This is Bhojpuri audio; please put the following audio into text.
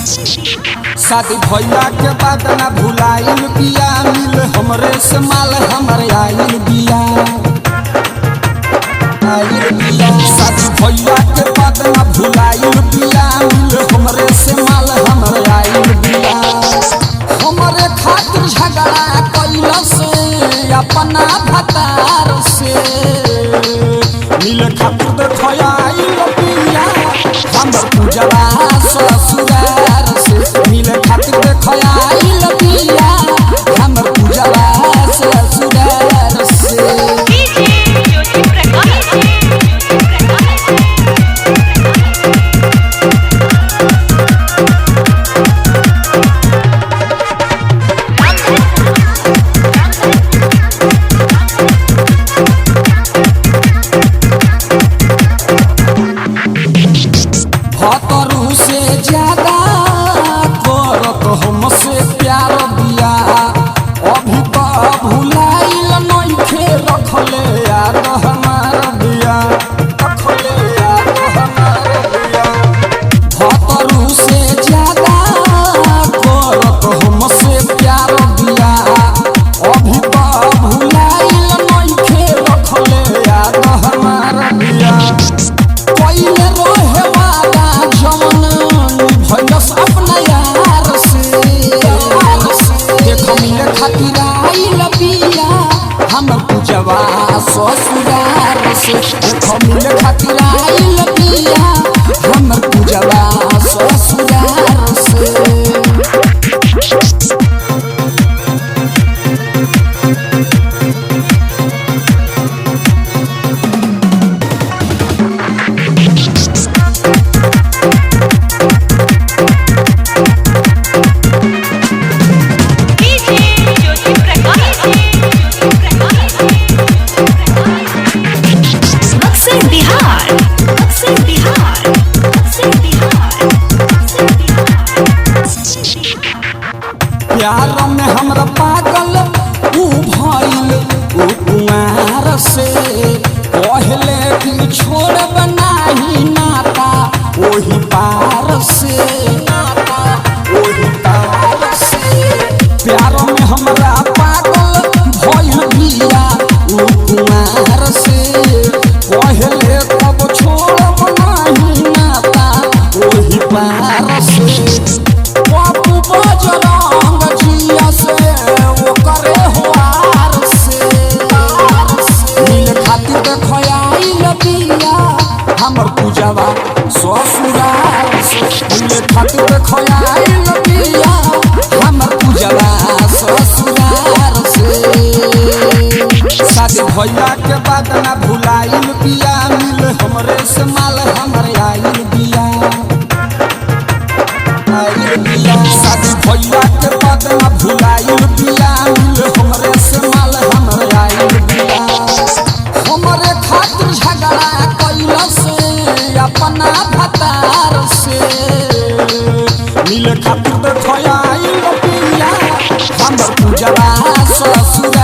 शादी भैया के बाद ना भुलाइल बिया मिल हमरे से माल हमर आइल बिया शादी भैया के बाद ना भुलाइल बिया मिल हमरे से माल हमर आइल बिया हमरे खातिर झगड़ा कइल से अपना भतार से मिल खातिर देखया आइल बिया हमर पूजवा ससुरार से मिल खातिर देखया आइल बिया हमर पूजवा ससुरार से भतरू से ज्यादा करत हमसे प्यार बिया अभी तो भुलाइल नइखे रखले याद हमार बिया रखले याद हमार बिया भतरू से ज्यादा करत हमसे प्यार बिया अभी तो भुलाइल नइखे रखले याद हमार बिया पहिले रहे वाला जवन भइलस अपना यार से देखो मिले खातिर आइल बिया हमर पूजवा ससुरार से देखो मिले खातिर आइल बिया हमर पूजवा ससुरार से प्यार में हमरा पागल ऊ भइल ऊ कुमार से पहले भी छोड़ब नाही नाता ओही पार से ओही पार से प्यार में हमरा पागल भइल बिया ऊ कुमार से पहले कब छोड़ब नाही नाता ओही पार से बाबू बजरंग जिया से वो करे हुआर से मिल खातिर देखया आइल बिया हमर पूजवा ससुरार से मिल खातिर देखया आइल बिया हमर पूजवा ससुरार से शादी भैया के बाद ना भुलाइल बिया मिल हमरे से माल हमर आइल बिया शादी भैया के बाद ना भुलाइल बिया मिल हमरे से माल हमर आइल बिया हमरे खातिर झगड़ा कइल से अपना भतार से मिल खातिर देखया आइल बिया हमर पूजवा ससुरार